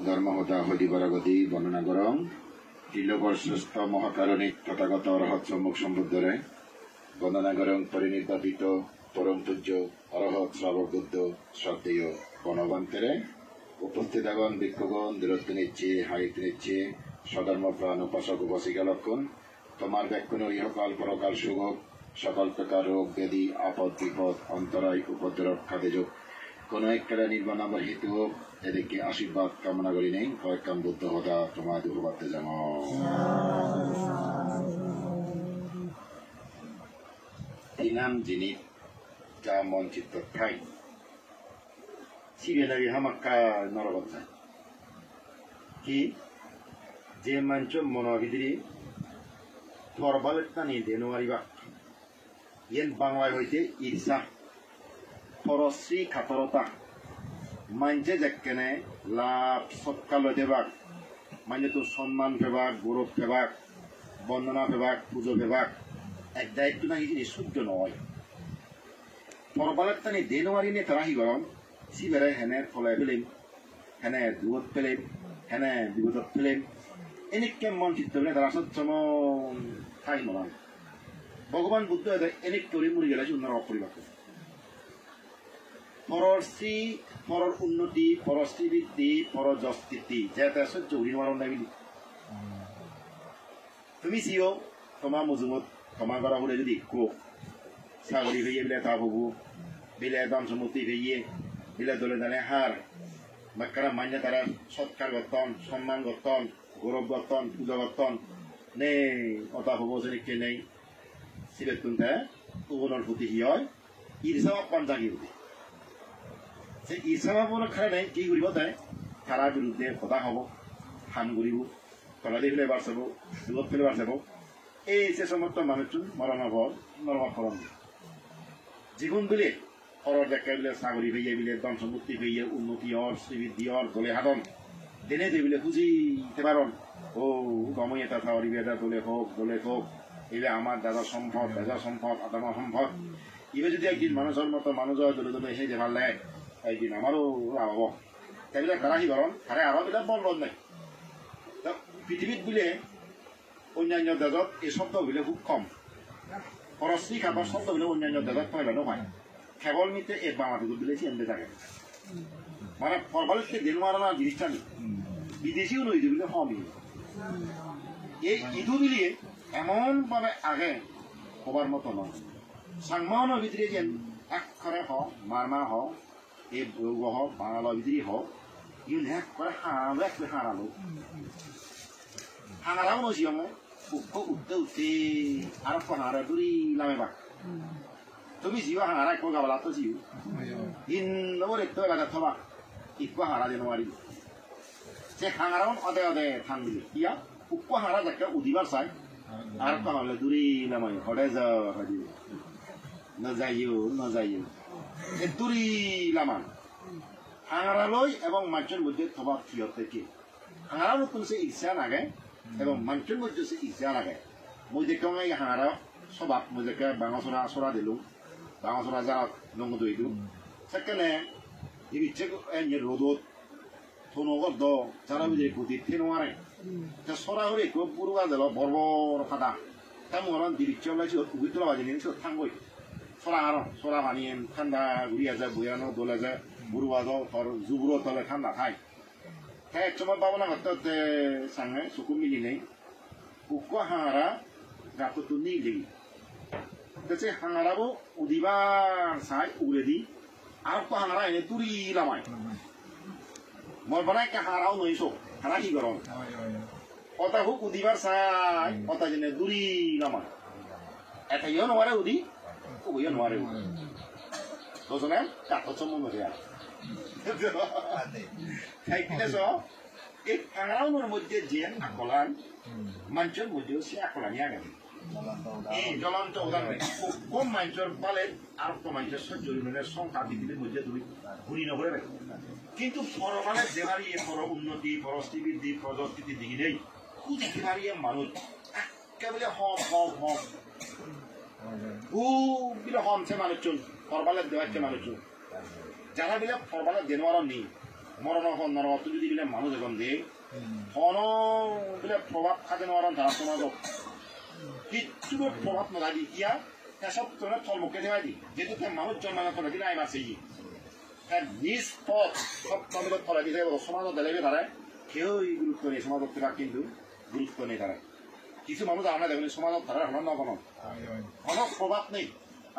ধর্মহতা হদিবরগতি বর্ণনা করং ত্রিলোকর শ্রেষ্ঠ মহাকারণিক তথাগত অরহৎ সম্মুখ সম্বুদ্ধরে বর্ণনা করং পরিনির্বাপিত পরম পূজ্য অরহৎ শ্রাবক বুদ্ধ শ্রদ্ধেয় গণবান্তরে উপস্থিত আগন ভিক্ষুগণ দূরত্ব নিচ্ছে হারিতে নিচ্ছে সধর্ম প্রাণ উপাসক উপাসিকা লক্ষণ তোমার ব্যাকুণ ইহকাল পরকাল সুযোগ সকল প্রকার রোগ ব্যাধি আপদ বিপদ অন্তরায় উপদ্রব খাদেযোগ কোনো একটা নির্মাণ আমার হেতু হোক এদেরকে আশীর্বাদ কামনা করি নেই কয়েককাম বুদ্ধ হতা তোমার দুর্বাতে যেন ইনাম যিনি যা মন চিত্ত খাই সিরিয়ালি হামাক্কা নরগত যায় কি যে মাঞ্চ মনোবিদ্রি ফরবালের দেনুয়ারিবা ইয়েন বাংলায় হইতে ঈর্ষা ফরশ্রী খাতরতা মাঞ্চে যেখানে লাভ সৎকাল দেবাক মানে তো সম্মান ফেবাক গৌরব ফেবাক বন্দনা ফেবাক পুজো ফেবাক এক দায়িত্ব নাকি জিনিস সূর্য নয় ফরবালের টানি দেনুয়ারি নিয়ে তারা হি গরম সিবেরে হেনে ফলায় ফেলেন হেনে দূরত ফেলেন হেনে বিপদত ফেলেন এনেকে মন চিত্ত ফেলে তারা সচ্ছম ঠাই নয় ভগবান বুদ্ধ এনেক তরি মরি গেলে সুন্দর অপরিবার পরশ্রী পরর উন্নতি পরশ্রী বৃদ্ধি পর যস্কীর্তি যেটা সহ্য উড়িমারণ নাবি তুমি সিও তোমার মজুমত তোমার ঘর ঘুরে যদি কো ছাগলি হইয়ে বিলে তা হবু বিলে দাম সমুতি হইয়ে বিলে দলে দানে হার বাক্যারা মান্য তারা সৎকার গতন সম্মান গতন গৌরব গতন পূজা গতন নেই অতা হবো সেদিকে নেই সিলেট তুনতে উগনের প্রতি কি হয় ঈর্ষা পঞ্চাঙ্গি হতে সে ঈর্ষাভাৱৰ কাৰণে কি কৰিব তাই তাৰ বিৰুদ্ধে কথা হ'ব হান কৰিব তলাদি ফেলে বাৰ চাব দূৰত ফেলে বাৰ চাব এই যে সমস্ত মানুহজন মৰণাভৰ নৰমকৰণ জীৱন বুলি ঘৰৰ ডেকা বোলে ছাগলী ভেইয়ে বোলে ধন সম্পত্তি ভেইয়ে উন্নতি হৰ শ্ৰীবৃদ্ধি হৰ দলে সাধন দিনে যে বোলে খুঁজি তেবাৰণ গমই এটা চাউৰি এটা দলে হওক এইবিলাক আমাৰ দাদা সম্পদ আদামৰ সম্পদ ইবে যদি একদিন মানুহৰ মতো মানুহৰ দলে দলে সেই যে ভাল লাগে একদিন আমারও লাভ হব তাইবিলাক কারাহি গরম তারে আরো বিলাক বল বল নাই পৃথিবীত বুলে অন্যান্য দেশত এই শব্দ বুলে খুব কম পরশ্রী খাবার শব্দ বুলে অন্যান্য দেশত পাইবানো হয় কেবল মিতে এই বাংলাদেশ বুলে চিনতে থাকে মানে ফরবালিতে দিন মারানা জিনিসটা নেই বিদেশিও নই বুলে হমি এই ইদু বিলিয়ে এমন ভাবে আগে হবার মতো নয় সাংমানের ভিতরে যেন একখরে হোক মারমা হোক এই বৌগ হোক বাঙালৰ ভিতৰি হোক ইউন এক করে হারালো হারাও নছি আমার উঠতে আর হারা দূরি লামে বাক তুমি জিও হারা একো গাবলা তো জিও ইন নবরে তো বাজা থবা ইকো হারা যে নোৱাৰি সে হারাও অদে থান দিলে ইয়া উকো হারা যাকে উদিবার চাই আর হারালে দূরি লামাই হরে যা হাজি নজাইও দূরি লামান হাঙারালই এবং মানুষের মধ্যে থবা ফিয়র থেকে হাঙারা নতুন সে ইচ্ছা লাগে এবং মানুষের মধ্যে সে ইচ্ছা লাগে মই দেখো এই হাঙারা স্বভাব মই দেখে বাঙাচরা চরা দিলো বাঙাচরা যারা নঙ্গ দইলো সেখানে ইচ্ছে রোদত থনগত দ যারা বুঝে গতি থেনোয়ারে চরা হলে একটু পুরুয়া দিল বর্বর ফাটা তা মরণ দিবিচ্ছে ওলাইছে উগিতলা বাজি নিয়ে থাঙ্গই সরা পানি ঠান্ডা ঘুরিয়া যায় বইয়ানো দোলে যায় বুড়ুয়া ধর জুবুরো তলে ঠান্ডা খাই হ্যাঁ এক সময় পাবো না করতে সামনে চকু মিলি নেই উকো হাঙারা গাতো তো নেই লেগে সে হাঙারাবো উদিবার চাই উড়ে দি আর তো হাঙারা এনে তুরি লামাই মই বানাই হাঙারাও নইছো হারা কি গরম অতা হুক উদিবার চাই অতা যেনে দূরি লামাই এটা ইয়ে নোৱাৰে উদি কবই নোৱাৰে দুজনে কাঠত মন হয়ে খাইকিনে চ এই হাঙারাওনের মধ্যে যে আকলান মানুষের মধ্যেও সে আকলানি আগে এই জ্বলন্ত উদাহরণ কম মানুষের পালে আর কম মানুষের সহ্য সংখ্যা পৃথিবীর মধ্যে তুমি ঘুরি নগরে কিন্তু পরমানের দেহারিয়ে পর উন্নতি পরশ্রী বৃদ্ধি প্রযস্কৃতি দিকে নেই খুঁজি দেহারিয়ে মানুষ একেবারে হম বিলে হমছে মানুষজন ফরবালের দেওয়াচ্ছে মানুষজন যারা বিলে ফরবালের দেনোয়ারও নেই মরণ নরকত যদি বিলে মানুষ এখন দে হন বিলে প্রভাব খাতে নেওয়ার তারা সমাজত কিচ্ছু প্রভাব নদাদি ইয়া সব তোরা থলমুখে দেওয়া দি যেহেতু তার মানুষ জন্মানো তোরা দিন আই মাসে তার নিজ পথ সব তন্ত্র ফলা দিতে সমাজত দেবে তারা কেউই গুরুত্ব নেই সমাজত থেকে কিন্তু গুরুত্ব নেই তারা কিছু মানুষ আমরা দেখবেন সমাজত তারা হল না কোনো প্রভাব নেই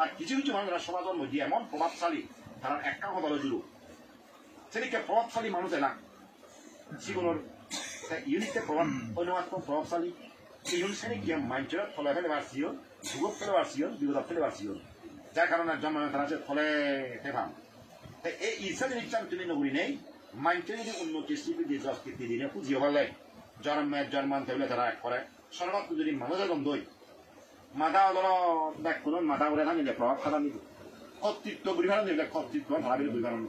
আর কিছু কিছু মানুষরা সমাজের মধ্যে এমন প্রভাবশালী তারা একটা কথা জুড়ো সেদিকে প্রভাবশালী মানুষ না জীবনের ইউনিটে প্রভাব অন্যমাত্র প্রভাবশালী এই সেদিক মানুষের ফলে ফেলে বাড়ছিও যুবক ফেলে বাড়ছিও বিপদ ফেলে বাড়ছিও যার কারণে জন্ম তারা ফলে ফেফাম এই ইচ্ছা জিনিসটা তুমি নগরী নেই মানুষের যদি উন্নতি স্বীকৃতি সংস্কৃতি দিনে পুজিয়ে ফেলে জন্মান থাকলে তারা এক করে সর্বাত্ম যদি মানুষের গন্ধই মাথা ধর দেখ কোনো মাথা করে থামিলে প্রভাব খাতা নিব কর্তৃত্ব পরিমাণ নিলে কর্তৃত্ব ভাবিলে পরিমাণ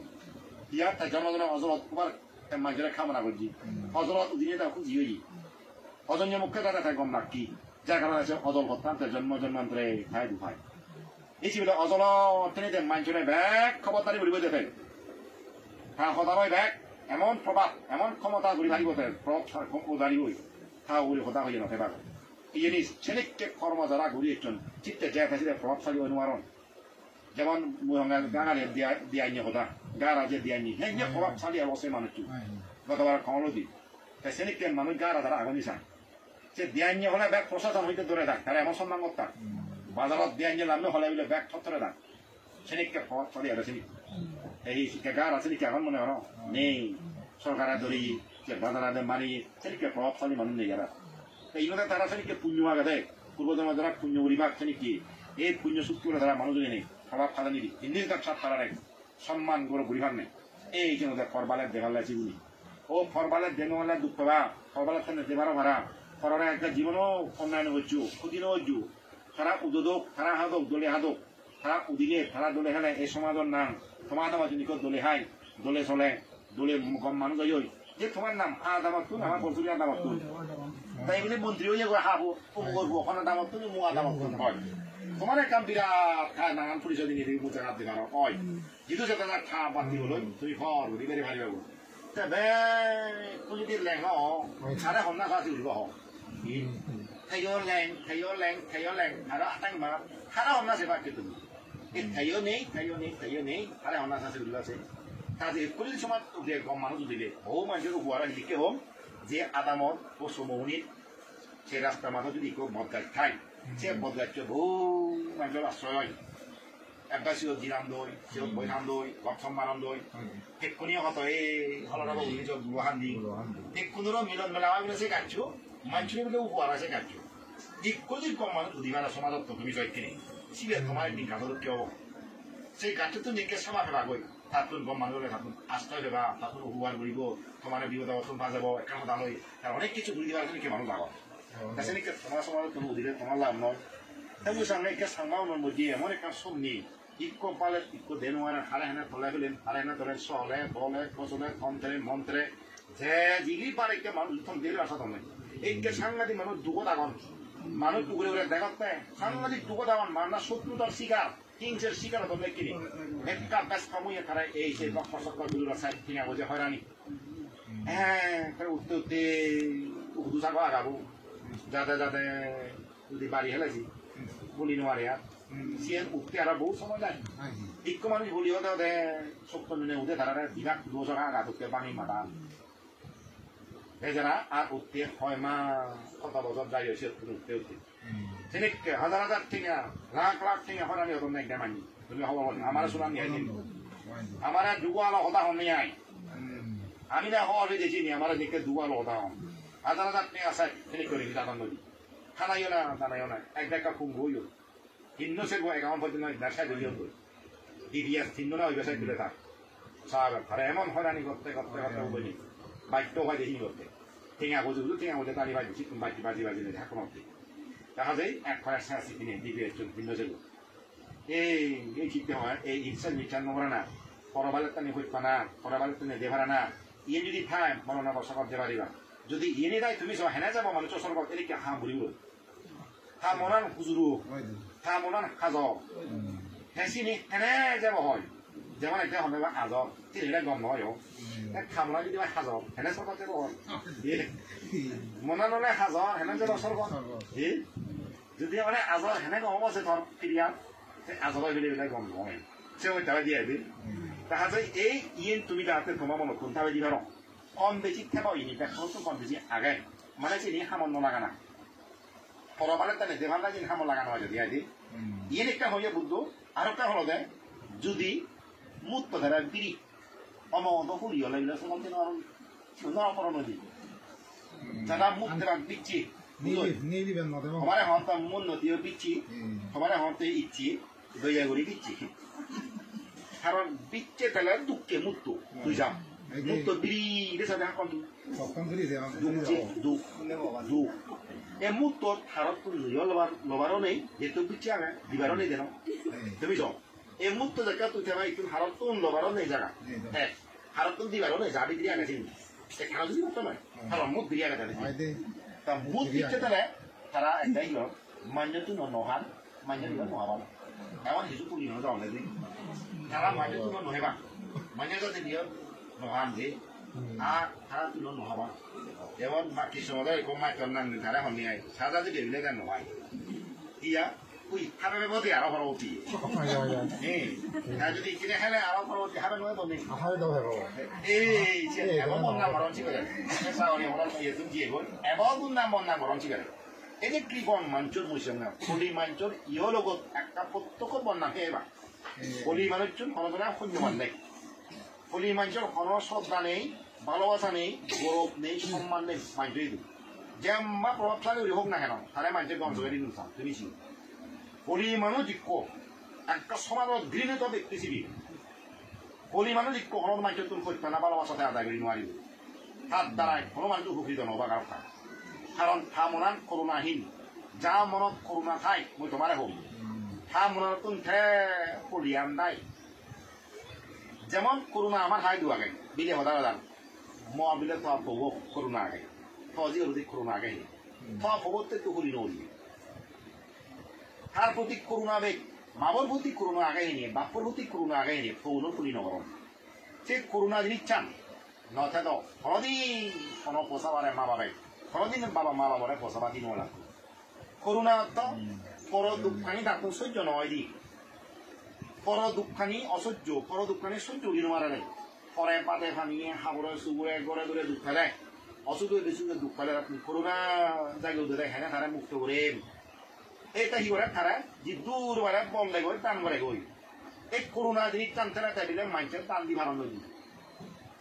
ইয়ার তাই জন্মজন অজলত কুমার মানুষের খামনা করছি অজলত দিনে তা খুঁজি হই অজন্য মুখ্য কথা তাই গম রাখি যার কারণে আছে অজল হত্যান তাই জন্মান্তরে খাই দুখায় এই ছিল অজল অর্থনীতি মানুষের ব্যাগ খবরদারি বলিব দেখে হ্যাঁ সদায় ব্যাগ এমন প্রভাব এমন ক্ষমতা ঘুরি ভাবিব প্রভাব দাঁড়িবই হা উড়ি হতা হয়ে নথেবা এই জিনিস সেদিককে কর্ম যারা ঘুরি একজন চিত্তে যে থাকলে প্রভাবশালী অনুমারণ যেমন গাঁড়ে দিয়াইনি হতা গাঁড়া যে দিয়াইনি হ্যাঁ প্রভাবশালী অবশ্যই মানুষটি গতবার কমলো দি তাই সেদিককে মানুষ গাঁড়া তারা আগুনি চায় সে দিয়াইনি হলে ব্যাগ প্রশাসন হইতে দূরে থাক তারা এমন সম্মান করতাম বাজারত দিয়াইনি নামলে হলে বলে ব্যাগ থরে থাক সেদিককে প্রভাবশালী আর সেদিক এই গাঁড় আছে নাকি এখন মনে হলো নেই সরকারের ধরি যে বাজারে মারি সেদিকে প্রভাবশালী মানুষ নেই যারা এইভাবে তারা সেদিকে পুণ্য আগে পূর্বজন্ম যারা পুণ্য পরিবার সেদিকে এই পুণ্য শক্তি করে তারা মানুষকে নেই প্রভাব খাদা নিবি ইন্দির তার সাত তারা নেই সম্মান করে পরিবার নেই এই জন্য ফরবালের দেখাল আছে বুঝি ও ফরবালের দেনওয়ালা দুঃখ বা ফরবালের থেকে দেবারও ভাড়া ফররা একটা জীবনও উন্নয়ন হচ্ছু ক্ষতিনও হচ্ছু তারা উদোদক তারা হাদক দলে হাদক তারা উদিলে তারা দলে হেলে এই সমাজের নাম তোমার নাম যদি দলে হাই দলে চলে দলে কম মানুষ হই যে তোমার নাম দামত তুন আমার পরশুরিয়ার দামত তুন তাই বলে মন্ত্রী হয়ে হাবো করবো ওখানে দামত তুন মুয়া দামত তুন হয় তোমার কাম বিরাট নানান পরিচয় দিয়ে দিবি মুখে হাত দিবার হয় যেহেতু সে তার খা বাতি হলো তুমি ঘর ঘুরি বেড়ে ভারি পাবো তুমি যদি লেং সারা হন্না সাথে উঠব থাইও লেং আরো আটাং মা সারা হন্না সেবা কে তুমি থাইও নেই সারা হন্না সাথে উঠব আছে কাজে কলিল সমাজ কম মানুষ দিলে বহু মানুষের উপহারা লিখে হোক যে আদামত ও সমৌনির সে রাস্তার মাথা যদি কেউ মদগাছ খায় সে মদগাছকে বহু মানুষের আশ্রয় হয় একবার সিও জিরাম দই সিও বৈধান দই গপসম্মানন দই টেক্কুনিও হতো এই হলরাব অভিযোগ গুহান দি টেক্কুনিরও মিলন মেলা বলে সে কাটছো মানুষের বলে উপহারা সে কাটছো কলিল কম মানুষ দিবানা সমাজত তুমি জয় কিনে সিলে তোমার দিন কাঠর কেউ সেই গাছটো তো নেকে সামা ফেলা গই তাতোন গম মানুষের তাতোন আশ্রয় দেবা তাতোন উপহার করিব তোমার বিপদ অবস্থান বাজাব একটা কথা লই তার অনেক কিছু ঘুরি দেওয়ার জন্য মানুষ লাগো সেদিকে তোমার সমাজ তুমি দিলে তোমার লাভ নয় তেমনি সামনে একে সাংবাউনের মধ্যে এমন একটা সমনি ইক্কো পালে ইক্কো দেনোয়ারা হারে হেনা তোলা গেলেন হারে হেনা তোলেন সলে বলে কচলে তন্ত্রে মন্ত্রে যে জিগি পারে একে মানুষ তখন দিলে আসা তুমি এইকে সাংঘাতিক মানুষ দুগত আগন মানুষ টুকরে করে দেখাতে সাংঘাতিক দুগত আগন মান্না শত্রুতার শিকার হিংসের শিকার তোমরা কিনে একটা ব্যস্ত মুয়ে তারা এই সেই বক্কর সক্কর গুলোর সাইড কিনা বোঝে হয়রানি হ্যাঁ উঠতে উঠতে উদু সাগো আগাবো যাতে যদি বাড়ি হেলেছি বলি নোয়ারে আর সে উঠতে আর বহু সময় যায় ইক্কো মানুষ বলি হতে সত্য মিনে উঠে তারা বিরাট দোষ আগা উঠতে বাঙি মাথা এছাড়া আর উঠতে 6 মাস কত বছর যাই হয়েছে উঠতে সেদিকে হাজার হাজার টিঙা লাখ টিঙা হরানি হতো না একটা মানি তুমি হব আমার শুনাম নিয়ে আমার যুগ আলো হতা হন নাই আমি না হওয়া দেখি নি আমার দিকে যুগ আলো হতা হন হাজার টিঙা আছে সেদিক করে দিতা নদী খানাইও না এক দেখা খুব হইও হিন্দু সে একাউন্ট পর্যন্ত ব্যবসায় জড়িয়ে হতো ডিভিএস হিন্দু না ওই ব্যবসায় তুলে থাক সাহায্য আর এমন হয়রানি করতে বলি বাইকটাও হয় দেখি করতে টিঙা বোঝে তালি বাজি বাজি নেই এখন অব্দি দেখা যায় এক খয়ার সাথে কিনে ডিভিএস ভিন্ন সেগুলো এই শিখতে হয় এই ইচ্ছা মিচ্ছা নোংরা না পরবালের টানে হইবা না পরবালের টানে দেভারা না ইয়ে যদি খায় মরনা বসা দেবারিবা যদি ইয়ে দেয় তুমি সব হেনা যাবো মানুষ সরবত এদিকে হাঁ বুড়িব হা মনান হুজুরু হা মনান সাজ হেঁচিনি হেনে যাব হয় যেমন এতিয়া হবে আজ তিনিটা গম নহয় খামলা যদি হাজার হেনে সরকার মনে নলে হাজার হেনে যে সরকার যদি মানে আজর হেনে গম আছে ধর ক্রিয়া আজর বেলে গম নয় সে ওই তারা দিয়ে দিন দেখা যায় এই ইয়েন তুমি যাতে তোমার মনে কোন তাবে দিবার কম বেশি থেবা ইনিটা তো কম বেশি আগে মানে যে হামন লাগানা পরবারে তাহলে দেভাল্লা যে হামন লাগানো হয় যদি আদি ইয়েন একটা হয়ে বুদ্ধ আর একটা হলো দেয় যদি মুক্ত ধারা বিড়ি অমত ফুরিয়ে লাগলে সময় আর সুন্দর অপরাধ দিই যারা মুক্ত দিচ্ছি हमारे हम तो मन नदी बिच्छी हमारे हम तो इच्छी दया करी बिच्छी कारण बिच्छे तले दुखे मुत्तो तुझा मुत्तो बिरी इधर से देखो दु ए मुत्तो हारत तो नहीं लोबारो नहीं ये तो बिच्छे आ गए दिवारो नहीं देना तो भी जो ए मुत्तो जगह तो क्या भाई तुम हारत तो लोबारो नहीं जागा है हारत तो दिवारो नहीं जाड़ी दिया कैसे एक खाना भी मुत्तो में हारत मुत्त दिया कैसे তা বুধ দিচ্ছে তাহলে তারা এটাই হল মান্যতু নহান মান্যতু নহাবান এমন কিছু পুরি নয় যাওয়া নেই তারা মান্যতু নহেবা মান্যতু দিয়ে নহান যে আর তারা তুলো নহাবা যেমন বাকি সময় এরকম মাইকর নাম তারা হনি আয় সাজা যদি এগুলো দেন নয় ইয়া উই হাবে বলতে আরো পরবর্তী হ্যাঁ যদি কিনে খেলে আরো পরবর্তী হাবে নয় বলনি এই এমন নাম মরণ ঠিক আছে সাগরি মরণ ইয়ে তুমি দিয়ে বল এমন নাম মরণ ঠিক আছে এই যে কৃপন মঞ্চুর মুসিম না কলি মঞ্চুর ইহ লগত একটা প্রত্যক্ষ বন্যা হেবা কলি মানুষজন হনজনা শূন্যমান নেই কলি মঞ্চুর হন শ্রদ্ধা নেই ভালোবাসা নেই গৌরব নেই সম্মান নেই মানুষই দিই যেমন প্রভাবশালী হোক না কেন তাহলে মানুষের গঞ্জগারি নুসাম তুমি ছিল কলি মানুষ জিক্ষ একটা সমাজত ঘৃণিত পৃথিবী কলি মানুষ জিক্ষ হন মানুষের তুমি সত্য না ভালোবাসাতে আদায় করি নোৱাৰিব তার দ্বারাই কোনো মানুষ উপকৃত নহবা কারণ তা মনান করুণাহীন যা মনত করুণা ঠাই মই তোমারে হম তা মনত তুমি কলিয়ান দায় যেমন করুণা আমার হাই দুয়াগে বিলে হদার দান ম বিলে তো ভোগ করুণা আগে ফজি হলদি করুণা আগে তো ভোগতে তো করি নলি তার প্রতি করুণা বেগ মাবর প্রতি করুণা আগে নিয়ে বাপর প্রতি করুণা আগে নিয়ে ফৌল করি নগরম সে করুণা জিনিস চান নথে তো কোনোদিন কোনো পোষাবারে মা বাবাই কোনোদিন বাবা মা বাবারে পোষাবা দিন ওলা করুণা তো পর দুঃখানি ডাক্তার সহ্য নয় দি পর দুঃখানি অসহ্য পর দুঃখানি সহ্য দিন মারা নেই পরে পাতে ফানিয়ে হাবরে সুবরে গড়ে দূরে দুঃখ দেয় অসুখ বেশি দুঃখ দেয় আপনি করুণা জায়গা দেয় হ্যাঁ তারা মুক্ত করে এটা কি করে তারা যে দূর বারে বন্ধে গই টান করে গই এই করুণা জিনিস টানতে না তাই দিলে মানুষের টান দি ভালো নদী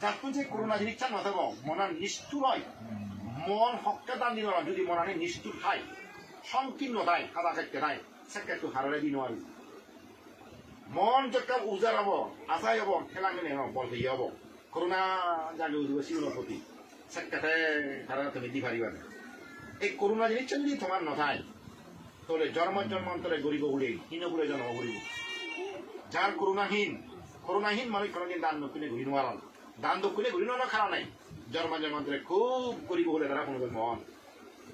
তারপর যে করুণা জিনিস টান মাথাব মনার নিষ্ঠুর হয় মন হককে টান দিন যদি মনানে নিষ্ঠুর খায় সংকীর্ণতায় খাদা খাইতে নাই সেটা একটু হারারে দিন আর মন যখন উজার হব আশাই হব খেলা মেনে হব বলতে হব করুণা জাগে উঠব শিউর প্রতি সেটাতে তারা তুমি দি পারিবা এই করুণা জিনিসটা যদি তোমার নথায় তাহলে জন্মান্তরে গরিব উড়ে হীনগুড়ে জন্ম করিব যার করুণাহীন মানে কোনোদিন দান দক্ষিণে ঘুরি নোয়ারাল দান দক্ষিণে ঘুরি নেওয়ার খারাপ নাই জন্মান্তরে খুব গরিব হলে তারা কোনো মহান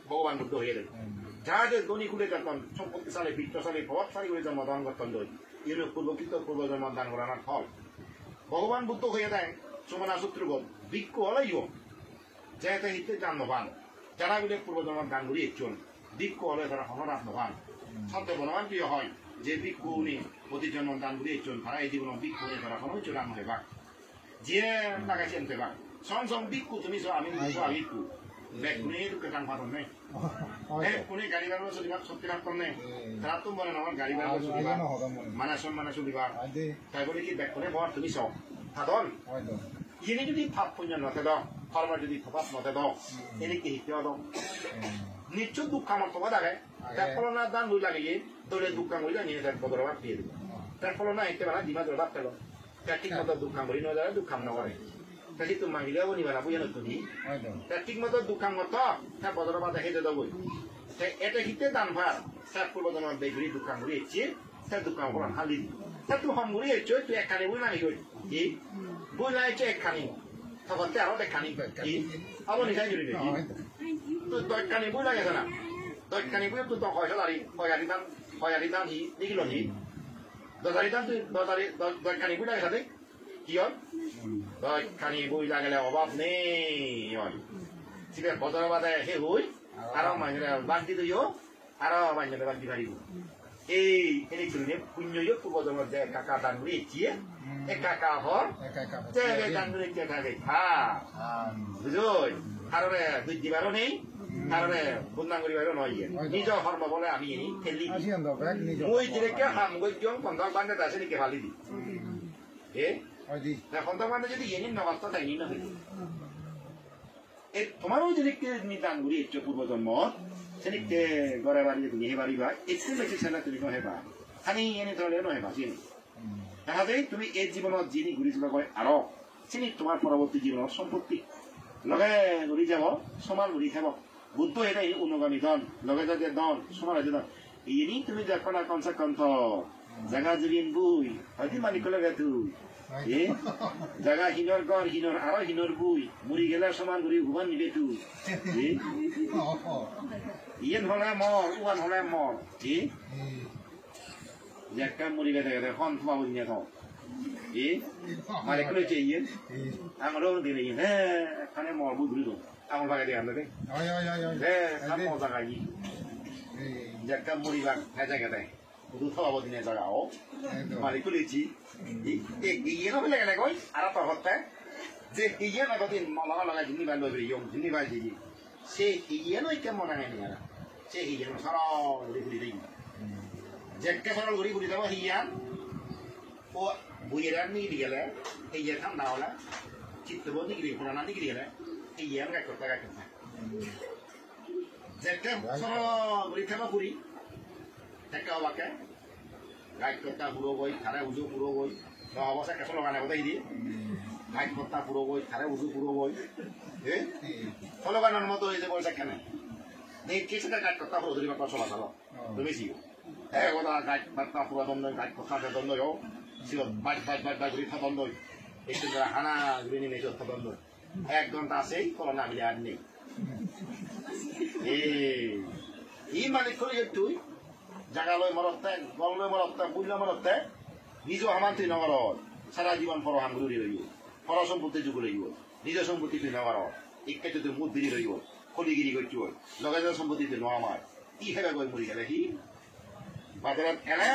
ভগবান বুদ্ধ হয়ে গেলেন যারা যে ধনী খুলে যখন সম্পত্তিশালী বিত্তশালী প্রভাবশালী করে জন্মদান করতেন দই এর পূর্বকৃত পূর্ব জন্মদান করানোর ফল ভগবান বুদ্ধ হয়ে দেয় সুমনা শত্রুগত ভিক্ষ হলেই যেতে হিতে জন্মবান যারা বলে পূর্ব জন্মদান করি একজন ভিক্ষ হলে তারা হনরাত নবান সত্য বলবান প্রিয় হয় যে ভিক্ষ উনি প্রতি জন্মদান করি একজন তারা এই জীবন ভিক্ষ হলে তারা হন চূড়ান হয়ে বাক যে লাগাইছেন তে বাক সং ভিক্ষ তুমি আমি ভিক্ষু ব্যাকুনের কেটান পাতন নেই কোনে গাড়ি বাড়ানো চলিবার সত্যি রাখতাম নেই তারা তো বলেন আমার গাড়ি বাড়ানো চলিবার মানে চলিবার তাই বলে কি ব্যাক করে বর তুমি সব সাধন ইনি যদি ভাব পুণ্য নথে দাও কর্ম যদি ভাব নথে দাও এনে কি হিতে দাও নিশ্চয় দুঃখ আমার তোমার দেখে তার ফলে না দান দুই লাগে দৌড়ে দুঃখ করি নিয়ে তার বদল ভাব দিয়ে দেবো তার ফলে না এতে বেলা দিবা দৌড় ভাব পেল তার ঠিক মতো দুঃখ করি নয় যারা দুঃখ নকরে তাকে তো মাগিলেও নিবা না বুঝে নতুনি তার ঠিক মতো দুঃখ মত তার বদল ভাব দেখে দেবো এটা হিতে দান ভার তার পূর্ব তোমার বেগুড়ি দুঃখ করি এসছে তার দুঃখ করা হালি তা তুই হম করি এসছো তুই একখানি বই নামি করি কি বই না এসছো একখানি তখন আরো একখানি কি আবার নিশাই জড়ি দেখি তুই দশখানি বই লাগেছে না দশখানি বই তুই তো হয়ারি দান হি দেখিল হি দশারি দান তুই দশখানি বই লাগে সাথে 기억 너 칸이 보이다 그래 어밥 네 집에 거들어받아 해보이 알아만이라 만디도요 알아만이라 만디가리고 에이 에네들네 분뇨요 그거들은 까까단 우리 있지 까까허 쟤네 단들이 깨가게 다 그죠 하루에 늦지 바로네 하루에 못난거리 바로 너희에 니저 허르마 볼래 아미니 텔리디 뭐이 지레께 한국 경 건강 반대 다스리게 발리디 예? 나 건강 반대 jadi 얘는 나갔다 다니는 তোমারও যেদিকে নিতান ঘুরি ইচ্ছ পূর্বজন্ম সেদিকে গড়ে বাড়ি তুমি হেবারিবা একটু বেশি সেনা তুমি নহেবা খানি এনে ধরলে নহেবা চিনি তাহলে তুমি এই জীবনত যিনি ঘুরি যোৱা কৰে আৰু চিনি তোমাৰ পৰৱৰ্তী জীৱনৰ সম্পত্তি লগে ঘুৰি যাব সমান ঘুৰি খাব বুদ্ধ এটাই অনুগামী ধন লগে যদি ধন সমান আছে ধন ini তুমি যখন কনসা কন্থ জাগা জুরিন বুই হয়তো মালিক লগে তুই জাগা হিনর গড় হিনর আরো হিনর বুই মুড়ি গেলে সমান ঘুরি ভুবন নিবে তুই ইয়েন হলে মর উয়ান হলে মর একটা মুড়ি গেছে গেছে হন তোমা বুঝি না থাও মালিক লইছে ইয়েন আমারও দিলে ইয়েন হ্যাঁ এখানে মর বুঝ ঘুরি তো আমার ভাগে দিয়ে আনবে হ্যাঁ আমার জায়গা ই একটা মুড়ি বাগ হ্যাঁ জায়গাটায় 우리 서아버지네 저가오 말이 그렇지 이게 너무 내가 거기 알아봐 봤다 제 이게 나거든 말라가 진리 발로 그래 용 진리 발지지 세 이게 너 있게 뭐라는 거야 세 이게 너 살아 우리 우리 제가 살아 우리 되고 희야 오 부이라는 일이래 이게 참 나올라 집도 못 이기리 불안한 일이래 이게 안 갖고 가가 제가 살아 우리 태바 부리 Teka wake, gaik kota puro goi, thare uju puro goi, no abasa keso logane kota ini, gaik kota puro goi, thare uju puro goi, solo ganan moto ini boleh kene, nih kisah gaik kota puro dari bakal solat salo, demi sih, kota gaik kota puro dondo, gaik kota dondo yo, sih baik beri dondo, itu adalah hana gini nih jod dondo, ঘন্টা আছেই corona মিলে আর নেই, এই মানে করে তুই জাগালৈ মরতে গললৈ মরতে বুঝলে মরতে নিজ হামান্তি নগর সারা জীবন পর হাঙ্গুরি রইব পর সম্পত্তি যুগ রইব নিজ সম্পত্তি তুই নগর একে তুই মুখ দিদি রইব খলিগিরি করছি লগে সম্পত্তি তুই নমার কি হেবে গই মরি গেলে হি বাজারত এলে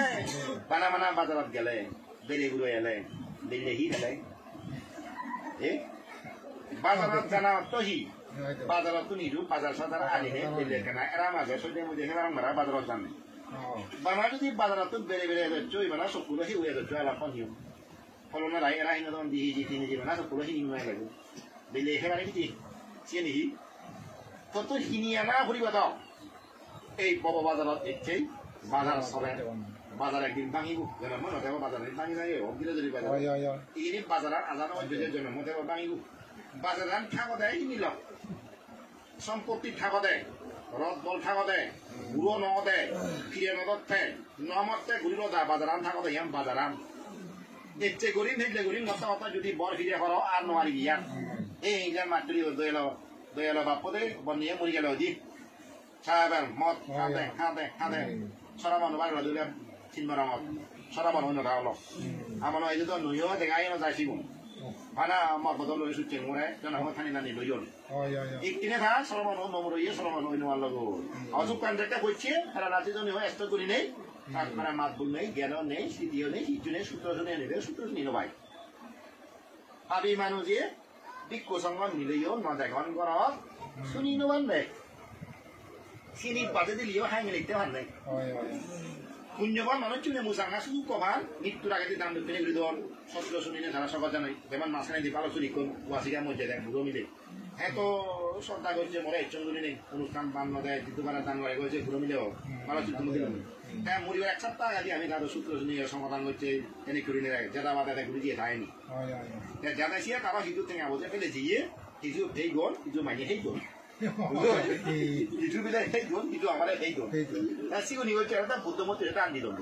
বানা বানা বাজারত গেলে বেলে গুলো এলে বেলে হি গেলে বাজারত জানা তো হি বাজারত তো নিরু বাজার সাদার আনি হে বেলে কেনা এরা মাঝে সদ্য মধ্যে হেবার মারা বাজারত জানে বানা যদি বাজারত বেড়ে বেড়ে যাচ্ছে ওই বানা সবগুলো হি উড়ে যাচ্ছে আলাপন হিউ ফলনা রাই এরা হিনা তখন দিহি জিতি বানা সবগুলো হি নিয়ে লাগবে বেলে হেবারে কি চিনি হি কত হিনিয়া না ঘুরিবা দাও এই বড় বাজারত এসেই বাজার চলে বাজার একদিন ভাঙিব জন্ম নথেব বাজার ভাঙি যায় অগিলে যদি বাজার ইনি বাজার আজানো যদি জন্ম নথেব ভাঙিব বাজার থাকতে নিল সম্পত্তি থাকতে রদ বল থাকতে গুড়ো নগদে ফিরে নদতে নমতে ঘুরিল দা বাজারান থাকতে ইয়াম বাজারান এতে গরিম হেলে গরিম নতা নতা যদি বর ফিরে হলো আর নোয়ারি গিয়া এই যে মাতৃ দয়ালো বাপদে বনিয়ে মরি গেল দি সাহেবের মদ খাতে সরা মানুষ বাড়ি দিলে চিনবার মত সরা মানুষ নগাওলো আমার এই যে নইও দেখাই না যাইছিব mana mau betul lo isu cengure jangan hanya tani nani loyon ikine tha soroman ho nomor ye soroman ho ino allo go asuk kan deta boiche ara nati joni ho esto kuri nei mana mat bul nei geno nei sidio nei hitune sutro jone nei sutro ni no bai abi manu je dikko sangon mileyo no dekhon goro suni no ban nei sini pade dilio hang lekte han nei পুণ্যবান মানুষ চুনে মুসাঙ্গা শুধু কমান মৃত্যুর আগে দাম দিতে গৃহন সত্য শুনিনে যারা সবার জানাই যেমন মাঝখানে দিয়ে ভালো চুরি কোন ওয়াসিকা মধ্যে দেয় বুড়ো মিলে হ্যাঁ তো শ্রদ্ধা করছে মরে ইচ্ছন করি নেই অনুষ্ঠান বান্ন দেয় দ্বিতীয়বার দান করে করেছে বুড়ো মিলেও ভালো চুরি দিল হ্যাঁ মরিবার এক সপ্তাহ আগে আমি তাদের সূত্র শুনিয়ে সমাধান করছে এনে করি নেয় যেটা বাধা ঘুরে দিয়ে থাকেনি যাতে সে কারো হিন্দু থেকে আবজে ফেলে দিয়ে কিছু এই গোল কিছু মাইনে সেই গোল itu bila itu amare itu. Nasi ko niyo cerita buddha mati itu andi dong.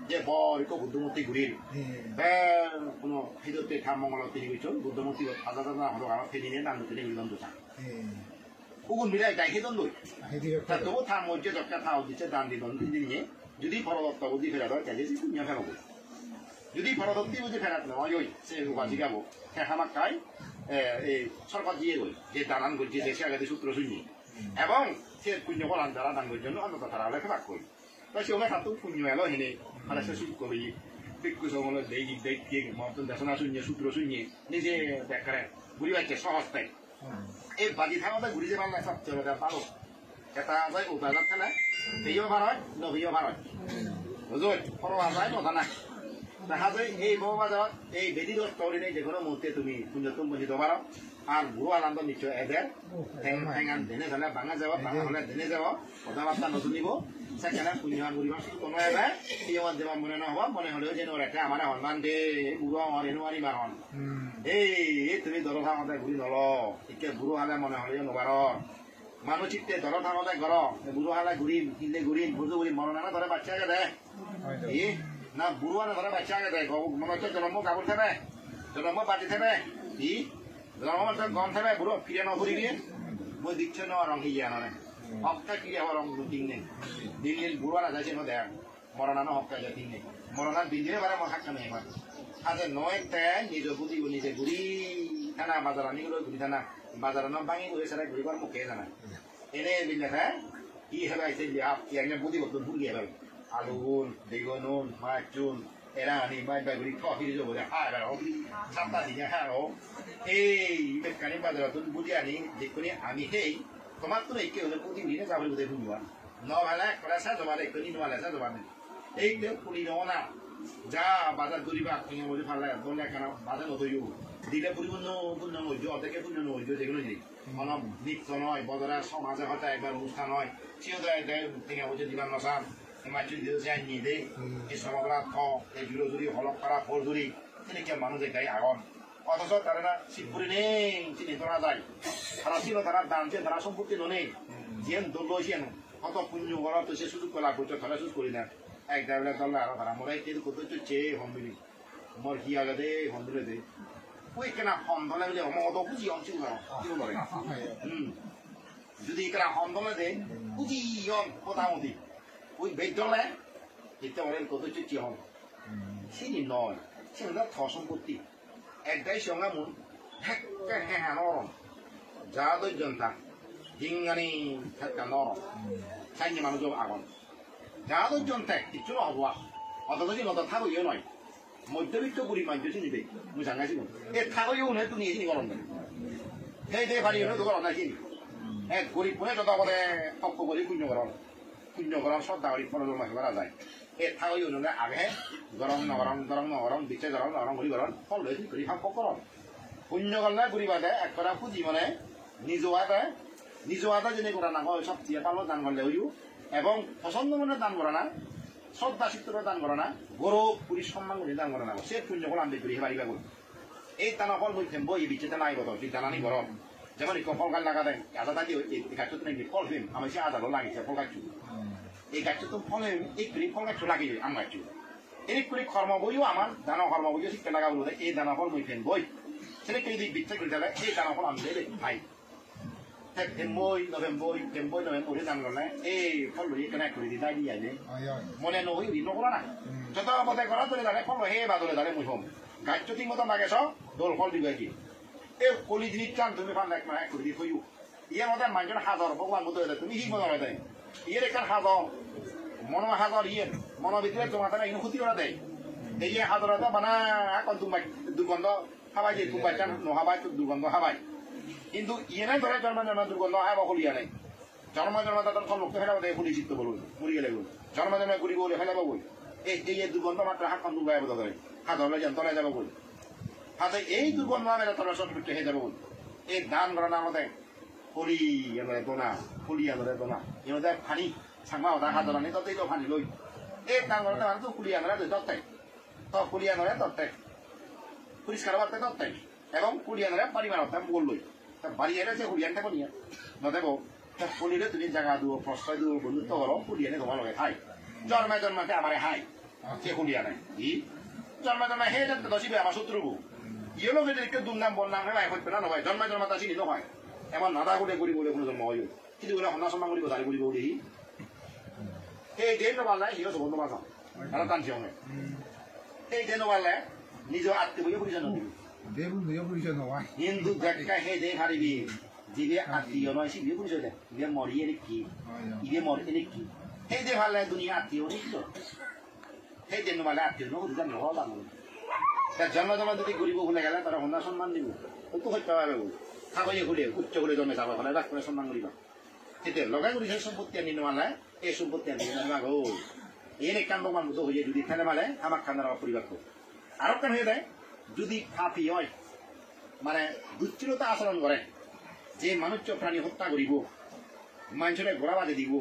Je bor itu buddha mati gurir. Kuno hidup te tham mongol tini itu buddha mati ada halo halo tini ni nandu tini bilang tu sah. Ukun bila itu hidung tu. Tapi tu tham mojje jokka thau dice andi dong tini ni. Jadi kalau tahu di fira jadi sih punya fira. যদি পরবর্তী বুঝে ফেরাত নয় ওই সে উপাধি গাবো হ্যাঁ হামাক্কায় এই সরকার দিয়ে গই যে দানান করছে দেশে আগে সূত্র শুনি এবং সে পুণ্য ফলান দ্বারা দাঙ্গের জন্য অন্তত তারা হলে খেলা করি তাই সে ওখানে খাতো পুণ্য এলো হেনে মানে সে সুখ করি বিক্ষু সমল দেখি দেখি মতন দেশনা শূন্য সূত্র শুনিয়ে নিজে দেখারে ঘুরি পাচ্ছে সহজ তাই এই বাজি থাকাতে ঘুরি যে পারলে সবচেয়ে ভালো এটা যায় উপাদার খেলে এইও ভার হয় নবীও ভার হয় বুঝুন পর যায় কথা না দেখা যায় এই বাজার এই বেদি দোষ তরিনে যে কোনো মুহূর্তে তুমি পুণ্যতম বঞ্চিত পারো আর বুড়ো আনন্দ নিশ্চয় এদের ঠেঙান দেনে ফেলে ভাঙা যাব ভাঙা হলে দেনে যাব কথাবার্তা নতুন দিব সেখানে পুণ্যহান পরিবার কোনো এবার এই আমার দেবা মনে নহব মনে হলেও যেন একটা আমার সন্মান দে বুড়ো আমার এনো আনি মারণ এই তুমি দল থাকতে ঘুরি নল একে বুড়ো হালে মনে হলেও নবার মানুষ চিত্তে দল থাকতে ঘর বুড়ো হালে ঘুরিম কিনলে ঘুরিম বুঝো ঘুরিম মনে না ধরে বাচ্চাকে দে না বুড়ো না ধরে বাচ্চাকে দে মনে হচ্ছে জন্ম কাপড় থাকবে জন্ম পাতি থাকবে ই জন্ম গম থাকবে বুড়ো ফিরে নঘুরি দিয়ে মই দিচ্ছে ন রং হিয়া নয় হপ্তাহ কি আবার রং দিন নেই দিন দিন বুড়ো না যাইছে no দেখ মরণানো হপ্তাহ যায় দিন নেই মরণার দিন দিনে বারে মহাক্কা নেই আমার আচ্ছা নয় তাই নিজ বুদ্ধি নিজে ঘুরি থানা বাজার আনিগুলো ঘুরি থানা বাজার ন ভাঙি ঘুরে সেটা ঘুরিবার মুখে জানা এনে দিলে হ্যাঁ কি হবে আইসে যে কি একজন বুদ্ধি করতো ভুল গিয়ে আলুন বেগুন মাছ চুন এরা আনি মাছ বাই ঘুরি কফি দিয়ে যাবো হ্যাঁ বেড়াও সাতটা দিনে হ্যাঁ এই বেকানি বাজার তো বুদ্ধি আনি দেখুনি আমি সেই তোমার তো একে হলে প্রতিদিনে যাবে বুঝে শুনবা নভালে করা সাজবা দেখুনি নভালে সাজবা এই পুরি না যা বাজার করিবা তুমি বলে ভালো লাগে বলে কেন বাজার নতইও দিলে পরিপূর্ণ পূর্ণ নৈর্য অর্ধেকে পূর্ণ নৈর্য যেগুলো নেই কোনো নৃত্য নয় বদরার সমাজে হয়তো একবার অনুষ্ঠান হয় সেও দেয় থেকে বলছে দিবার নসান মাতৃ দিয়েছে নিয়ে দেয় এই সমাজরাত এই জুড়ো জুড়ি হলক করা ফোর জুড়ি তেনেকে মানুষের গায়ে আগন অথচ তারা শিবপুরি নেই চিনি তোলা যায় তারা ছিল তারা দানছে তারা সম্পত্তি নেই যেন দল হয়েছেন কত পুণ্য করা তো সে সুযোগ করা করছে তারা সুযোগ করি না এক ডাবলে দল আর তারা মোরাই কিন্তু কত চেয়ে হম্বিনি মোর কি আগে দে হন্দুলে দে ওই কেনা হন্দলে বলে অমত বুঝি অঞ্চল কি বলে যদি কেনা হন্দলে দে বুঝি মোটামুটি ওই বেদলে যেতে বলেন কত চেয়ে হন সিনি নয় সে থ সম্পত্তি একটাই সঙ্গে মন হ্যাঁ নরম যা দৈজনতা হিঙ্গানি থাকা নরম সাইনি মানুষ আগন যা দৈজনতা কিছু হওয়া অত যদি নত থাকো ইয়ে নয় মধ্যবিত্ত গরিব মানুষ চিনিবে মোজাং গাইছি এ থাকো ইউ নে তুমি এসিনি গরম সেই দে ভারি হলে তো গরম নাই চিনি এক গরিব বলে যত বলে পক্ষ গরিব শূন্য গরম শ্রদ্ধা গরিব ফলজন মাছ করা যায় এ থাকো ইউ নে আগে গরম নগরম দিচ্ছে গরম গরি গরম ফল হয়েছে গরিব হাম গরম শূন্য গলে গরিব আদে এক করা পুঁজি মানে নিজ আদা যেনে করা না হয় সব দিয়ে পালো দান করলে হইও এবং পছন্দ মনে দান করা না শ্রদ্ধা চিত্র দান করা না গৌরব পুরী সম্মান করে দান করা না সে পুণ্য ফল আমি করি বাড়ি বাগুন এই টানা ফল বলছেন বই বিচেতে নাই বতো তুই টানানি গরম যেমন ফল গাছ লাগা দেয় আদা থাকি এই গাছ তো নাকি ফল ফিম আমি সে আদারও লাগিয়েছে ফল গাছ এই গাছ তো ফলে এই করি ফল গাছ লাগিয়ে আম গাছ এই করি কর্ম বইও আমার দানা কর্ম বইও শিক্ষা লাগা বলে এই দানা ফল মই ফেন বই সেটা কেউ যদি বিচ্ছে করে দিলে এই দানা ফল আমি দেবে ভাই Temboy November দান করলে এই ফল বই কেন করে দি দাই দিয়ে মনে নই দি নকরা না যত বদে করা ধরে দাঁড়ে ফল হে বাদলে দাঁড়ে মুহম গাছ ঠিক মতো লাগাইছ দোল ফল দিবে কি এই কলি জিনিস চান তুমি ফান এক মাস করে দি থইও ইয়ে মধ্যে মানুষজন হাজার ভগবান মতো তুমি কি মনে হয় তাই ইয়ের একটা হাজার হাজার ইয়ে মনের ভিতরে তোমার তারা ইনো ক্ষতি করা দেয় এই হাজারটা বানা এখন তুমি দুর্গন্ধ হাবাই যে তুমি বাচ্চা নহাবাই তো দুর্গন্ধ হাবাই কিন্তু ইয়ে নাই ধরে জন্ম দুর্গন্ধ হাবা হল ইয়া নাই জন্ম তাদের ফল লোককে ফেলাবো দেয় ফুলি চিত্ত বলুন মরি গেলে বলুন জন্ম ঘুরি বলে ফেলাবো বই এই দুর্গন্ধ মাত্র হাত কান দুর্গায় বোধ ধরে হাত হলে যেন তলায় যাবো বই হাতে এই দুর্গন্ধ মেলা তলার সব হয়ে যাবো বই এই দান করা না আমাদের ফুলি দোনা এমদের ফানি সাংমা ওটা হাত ধরা নেই ততেই তো ফানি লই এই দান করাতে মানে তো ফুলি আনরা দত্তাই তো ফুলি আনরা দত্তাই পরিষ্কার করতে দত্তাই এবং ফুলি আনরা পরিমাণ অর্থাৎ বল লই বাড়ি এলে যে হুলিয়ান থাকো নিয়ে নদেব ফুলিলে তুমি জায়গা দিব প্রশ্রয় দিব বন্ধুত্ব করো হুলিয়ানে তোমার লগে খাই জন্মে আমার হাই সে হুলিয়ানে ই জন্মে হে দশিবে আমার শত্রুবু ইয়ে লোক একটু দুর্নাম বললাম ভাই হইবে না নয় জন্মে তা চিনি নয় এমন নাদা করে করি বলে কোনো জন্ম হয় কিন্তু ওরা সন্না সম্মান করিব দাঁড়ি করিব বলি এই ডেট পাল্লাই হিরো বন্ধু মাছ তারা টানছে অনেক সেই দেন বলে নিজ আত্মীয় পরিচয় নদী হিন্দু দেখা সেই দে হারিবি যিবে আত্মীয় নয় সে বিয়ে পরিচয় দেয় ইবে মরিয়ে কি ইবে মরে কি সেই দে ভালে দুনিয়া আত্মীয় নিত সেই দেন বলে আত্মীয় নদী জানো হবা তার জন্ম যদি গরিব ভুলে গেলে তারা হন্যা সম্মান দিব তো হত্যা পাবে বলে খাবাইয়ে ঘুরে উচ্চ করে জন্মে যাবা ফলে রাখ করে সম্মান করিবা তেতিয়া লগাই কৰি সেই সম্পত্তি আনি নোয়ালে এই সম্পত্তি আনি নাগা গো এনে কাণ্ড মানুষ হয়ে যদি খেলে মালে আমার খান্দার পরিবার আরো কেন হয়ে দেয় যদি ফাঁপি হয় মানে দুশ্চিলতা আচরণ করে যে মানুষ প্রাণী হত্যা করিব মানুষের গোড়া বাজে দিব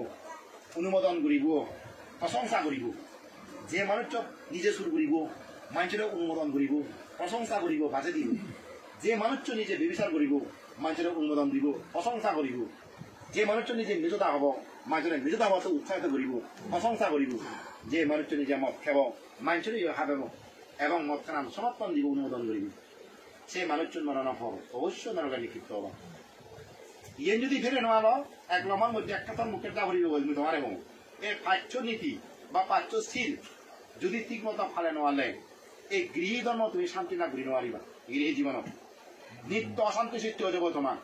অনুমোদন করিব প্রশংসা করিব যে মানুষ নিজে চুর করিব মানুষের অনুমোদন করিব প্রশংসা করিব বাজে দিব যে মানুষ নিজে বিবিচার করিব মানুষের অনুমোদন দিব প্রশংসা করিব যে মানুষ নিজে নিজতা হব মানুষের নিজতা হওয়াতে উৎসাহিত করিব প্রশংসা করিব যে মানুষ নিজে মদ খাব মানুষের হাবেব এবং মদ খান সমর্পণ দিব অনুমোদন করিব সে মানুষ মরণ হব অবশ্যই নরকে নিক্ষিপ্ত হব ইয়ে যদি ফেরে নেওয়ালো এক লমার মধ্যে একটা তোর মুখের দা হরিব বলবি তোমার এবং এই পাচ্য নীতি বা পাচ্য স্থির যদি ঠিক মতো ফালে নেওয়ালে এই গৃহী ধর্ম তুমি শান্তি না ঘুরি নেওয়ারিবা গৃহী জীবনত নিত্য অশান্তি সৃষ্টি হয়ে যাব তোমার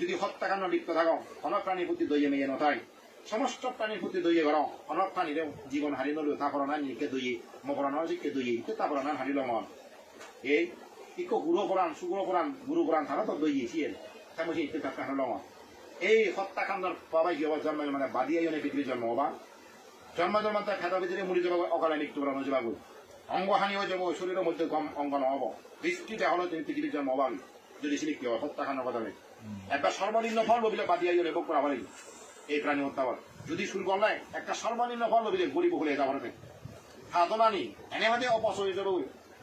যদি হত্যাকাণ্ড লিপ্ত থাকো অনেক প্রাণীর প্রতি দইয়ে মেয়ে নথাই সমস্ত প্রাণীর প্রতি দইয়ে করো অনেক প্রাণীর জীবন হারি নলেও তা করো না নিজকে দইয়ে মকরানোর শিখকে দইয়ে ইতে তা করো না হারিল মন এই ইকো গুরু পুরাণ সুগুরু পুরাণ গুরু পুরাণ থানা তো দইয়ে সিয়ের তেমন ইতে তার হারিল মন এই হত্যাকাণ্ডর বাবাই কি হবার জন্ম মানে বাদিয়াই অনেক পৃথিবীর জন্ম হবা জন্ম জন্ম তার খেতা ভিতরে মরি যাবো অকালে মৃত্যু করানো যাবো অঙ্গহানি হয়ে যাবো শরীরের মধ্যে কম অঙ্গ নহব বৃষ্টিতে হলো তুমি পৃথিবীর জন্ম হবা যদি সিলিক কি হয় হত্যাকাণ্ডের কথা নেই একবার সর্বনিম্ন ফল লবিলে বাদিয়াই হলে ভোগ করা হবে এই প্রাণী হত্যা যদি শুরু করলে একটা সর্বনিম্ন ফল লবিলে গরিব হলে যাবার সাধনানি এনে হতে অপচয় যাব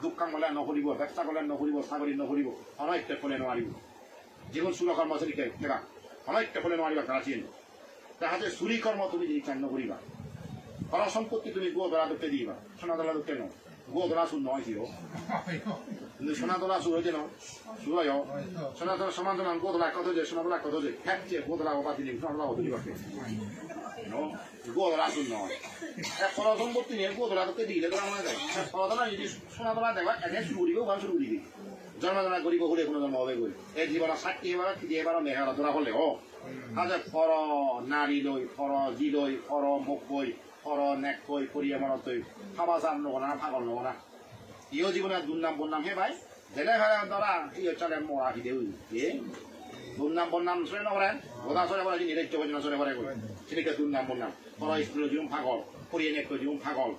দোকান গলে নকরিব ব্যবসা গলে নকরিব চাকরি নকরিব অনৈক্য ফলে নোৱাৰিব জীবন চুৰ কৰ্ম আছে কেবা অনৈক্য ফলে নোৱাৰিবা কাৰাচিন তাহাতে চুরি কর্ম তুমি যদি চান নকরিবা পর সম্পত্তি তুমি গো ধরা দুঃখে দিবা সোনা দলা দুঃখে ন গো ধরা চুর নয় ছিল কিন্তু সোনা দলা চুর হয়েছে ন চুর হয় সোনা দলা সমান সমান গো ধরা কত যে সোনা দলা কত যে খেপছে গো ধরা অবা দিলি সোনা দলা হতে দিবা গো ধরা চুর নয় পর সম্পত্তি নিয়ে গো ধরা দুঃখে দিলে ধরা মনে যায় পর ধরা যদি সোনা দলা দেখবা এনে শুরু করিব বা শুরু করিবি জন্মজনা করিব হলে কোনো জন্ম হবে গৈ এই জীবন ষাঠি এবাৰ খিদি এবাৰ মেঘালা ধরা হলে আজ ফর নারী লই ফর জি লই ফর মুখ বই ফর নেক বই করিয়া মনত খাবা চান নগনা ফাগল নগনা ইও জীবনের দুর্নাম বন্নাম হে ভাই যেনে ভাই ধরা ইয়ে চলে মরা কি দেউ এ দুর্নাম বন্নাম শুনে নকরেন গোদা চলে বলে নিরাজ্য বজনা চলে বলে সেদিকে দুর্নাম বন্নাম ফর স্কুল জীবন ফাগল করিয়া নেক জীবন ফাগল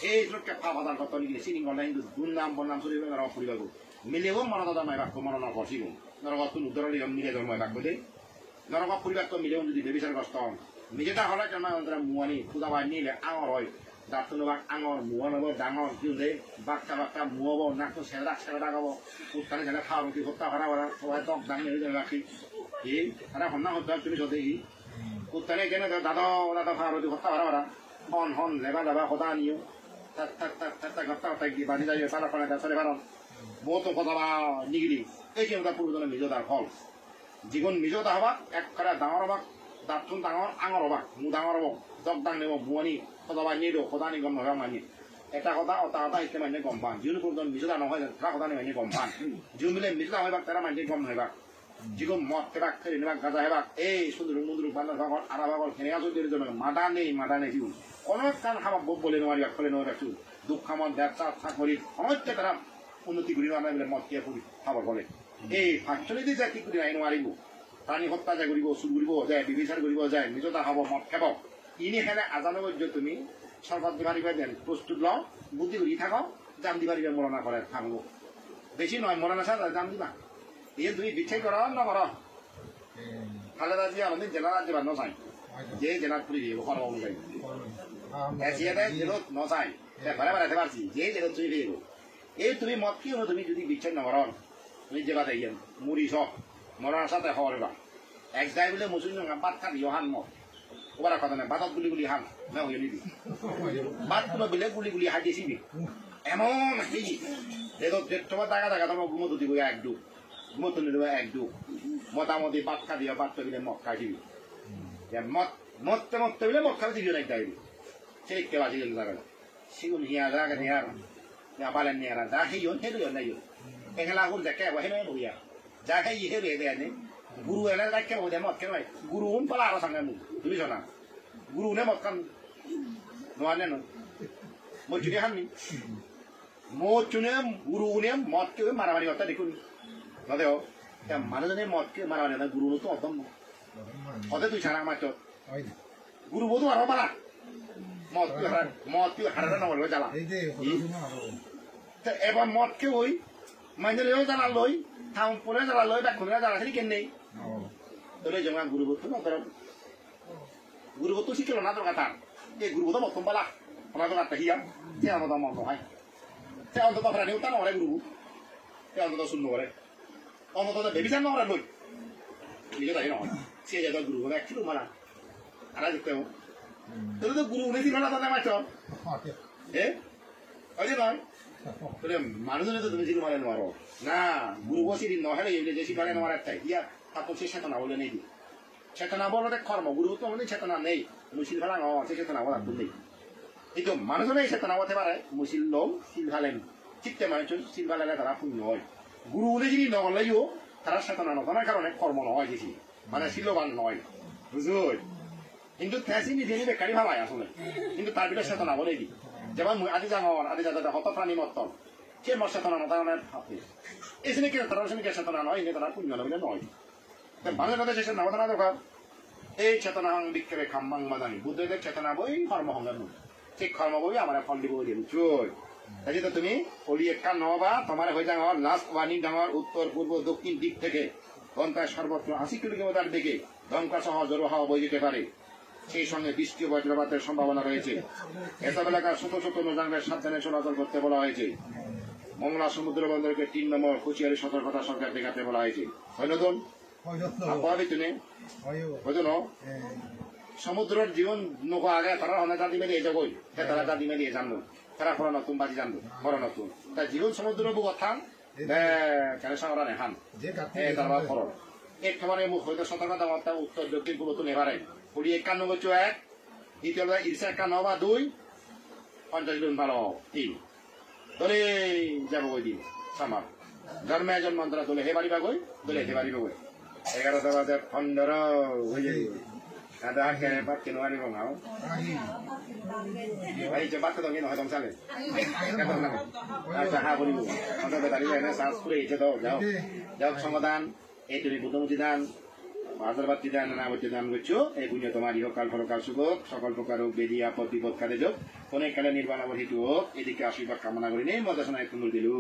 এই লোককে ফাবাদার কত নিয়ে সিনিং গলা কিন্তু দুর্নাম বন্নাম চলিবে আর পরিবার মিলেও মনত জন্মাই বাক্য মরণ বসিব নরকত উদ্ধারলি মিলে জন্মাই বাক্য দেই নরক পরিবার মিলেও যদি বেবিচারগ্রস্ত হন নিজেটা হলে জন্মাই অন্তরা মুয়ানি পূজা বাই নিলে আঙর হয় দাঁতনো বাঘ আঙর মুয়া নব ডাঙর কিউলে বাক্কা বাক্কা মুয়াব নাকটো ছেড়া ছেড়া গাব উত্তানে ছেড়া খাওয়া রুটি হত্যা করা করা সবাই টক দাঙি হয়ে রাখি এই তারা হন্যা হত্যা তুমি সদেই উত্তানে কেন দাদা দাদা খাওয়া রুটি হত্যা করা করা হন হন লেবা লেবা সদা নিও তাক তাক তাক তাক তাক হত্যা তাক দি বানি যাই পালা পালা চলে পারন বহুত কথা নিগিলি এই যে ওটা পূর্বজনের নিজতার ফল জীবন নিজতা হবা এক করে ডাঙর হবাক দাঁতন ডাঙর আঙর হবাক মু ডাঙর হব দক দাং নেব মুয়ানি সদাবা নিয়ে দিও সদা নি গম নহয় মানি এটা কথা অতা অতা ইতে মানে গম পান যিনি পূর্বজন নিজতা নহয় তারা কথা মানে গম পান যিনি মিলে নিজতা হইবাক তারা মানে গম নহইবাক যিগম মদ খেবাক খেলি নিবাক গাজা হেবাক এই সুন্দর মুন্দুর বান্দার ভাগল আরা ভাগল খেনে আসো দিয়ে জন্য মাদা নেই জীবন অনেক কান খাবা বলে নোৱাৰিবাক ফলে নোৱাৰিবাক দুঃখ খামত ব্যবসা চাকরি অনেক তারা উন্নতি করি না বলে মদ খেয়ে পড়ি খাবার বলে এই ফাঁকচলিতে যা কি করি আইন মারিব প্রাণী হত্যা যা করিব চুর করিব যায় বিবিচার করিব যায় নিজতা খাব মদ খাব ইনি খেলে আজানো যে তুমি সরকার দিবারি দেন প্রস্তুত লও বুদ্ধি করি থাকো জাম দিবারি মরণা করে থাকবো বেশি নয় মরণা ছাড়া জাম দিবা এই তুমি বিচ্ছেদ কর না কর খালে রাজ্যে আমাদের জেলা রাজ্যে বা নচাই যে জেলার পুরি দিব কর্ম অনুযায়ী এসিয়াটাই জেলত নচাই বারে বাড়াতে পারছি যে জেলত তুমি ফিরব এই তুমি মদ কি হলো তুমি যদি বিচ্ছেদ না করন তুমি যে বাদে ইয়েন মুড়ি সব মরার সাথে হওয়ার এক যাই বলে মুসলিম বাদ খাবি হান মদ ওবার কথা নাই বাদত গুলি হান না হয়ে নিবি বাদ কোনো বিলে গুলি হাই দিয়েছিবি এমন সেই তোমার টাকা টাকা তোমার ঘুমতো দিব একদু ঘুমতো নিব একদু মোটামুটি বাদ খাবি বাদ বিলে মদ খাই দিবি মরতে মরতে বিলে মদ খাবি দিবি না একদু সেই কেবা ছিল জায়গা সেগুন হিয়া জায়গা here ya balan ni ara da he yon he yon na yon e kala gun ja ke wa he no ya ja he yi he re de ni guru ela da ke o de mot ke mai guru un pala ra sang mu tu bi na guru ne mot kan no ane no mo chuni han ni mo chune guru ne mot ke marawari hota dekun no deo ya manu ne mot ke marawari na guru to odom ode tu chana ma chot guru bo to aro pala mot ke hara na wal jala te eba mot ke oi mane le jala loi thang pore jala loi ba khune jala thri ken nei dole jangan guru bo to na taro guru bo to sikelo na to kata e guru bo to mot pala pala to kata hiya te amo to mot to hai te amo to fra ni utan ore guru te amo to sunno ore amo to bebi san ore loi ile dai no sia ja to guru bo kilo mala ara dikte ho Terus tu guru ni sila nada macam, aje kan? Terus manusia tu sila mana nuaro. Nah, guru gua sih di noh ada yang jadi sila nuaro tak? Iya, aku sih setan awal ni. Setan awal ada karma, guru tu mana setan ni? Musil halang oh, setan awal tu ni. Itu manusia ni setan awal tebar, musil long, sil halang. Cipta manusia sil halang ada pun noi. Guru ni sila noh lagi yo, terus setan awal, karena karena karma noi jadi. Mana siloban noi, betul. কিন্তু ফ্যাসিনি দেনি bakery ভাবায় আসলে কিন্তু তার ভিতরে চেতনা বলে দি যেমন আদি জাঙর আদি জাদা হত প্রাণী মত্তল সে মর চেতনা নতানের হাতে এসে কি তার সঙ্গে কে চেতনা নয় ইনি তারা পুণ্য নবীনে নয় বাংলা কথা চেতনা নবতনা দরকার এই চেতনা বিক্ষেপে খাম্বাং মাদানি বুদ্ধদেব চেতনা বই কর্মহঙ্গার নয় ঠিক কর্ম বই আমার ফল দিব দিন চুই তাই তো তুমি অলি একটা নবা তোমার হয়ে যাঙর লাস্ট ওয়ার্নিং ডাঙর উত্তর পূর্ব দক্ষিণ দিক থেকে ঘন্টায় সর্বত্র 80 কিলোমিটার দিকে দমকা সহ জোর হাওয়া বয়ে যেতে পারে সেই সঙ্গে বৃষ্টি বজ্রপাতের সম্ভাবনা রয়েছে এসব এলাকার ছোট ছোট নৌযানদের সাবধানে চলাচল করতে বলা হয়েছে মংলা সমুদ্র বন্দরকে 3 নম্বর হুঁশিয়ারি সতর্কতা সরকার দেখাতে বলা হয়েছে হয়নদন আপাবি তুমি হয়তো সমুদ্রের জীবন নৌকা আগে তারা অনেক দাদি মেলিয়ে যাবই তারা দাদি মেলিয়ে জানবো তারা ফোরা নতুন বাজি জানবো বড় নতুন তাই জীবন সমুদ্র বুক থান কেন সাংরা নেহান তারা ফর এক খাবারে মুখ হয়তো সতর্কতা বার্তা উত্তর দক্ষিণ পূর্ব তুমি এবারে 91 বছর 1 দ্বিতীয় ঈর্ষা 91 2 50 জন ভালো 3 দলে যাব ওই দিন সামার ধর্মে একজন মন্ত্র দলে হে বাড়ি বাগই দলে হে বাড়ি বাগই 11 বাজে 15 হয়ে যাবে ada kene pak kino ani bang hao ai cepat ke dongin hoy tong sale acha ha boli bu ada betari ene sans pure ite do jao jao সমাধান এই তুমি বুদ্ধমুখী দান আদরবাদ দান নামতি দান করছো এই পুণ্য তোমার ইহকাল পরকাল সুখ সকল প্রকার বেদি আপদ বিপদ কাটে যোগ অনেক কালে নির্বাণ বহিত হোক এদিকে আশীর্বাদ কামনা করি নেই মজা শোনা একটু মূল দিলু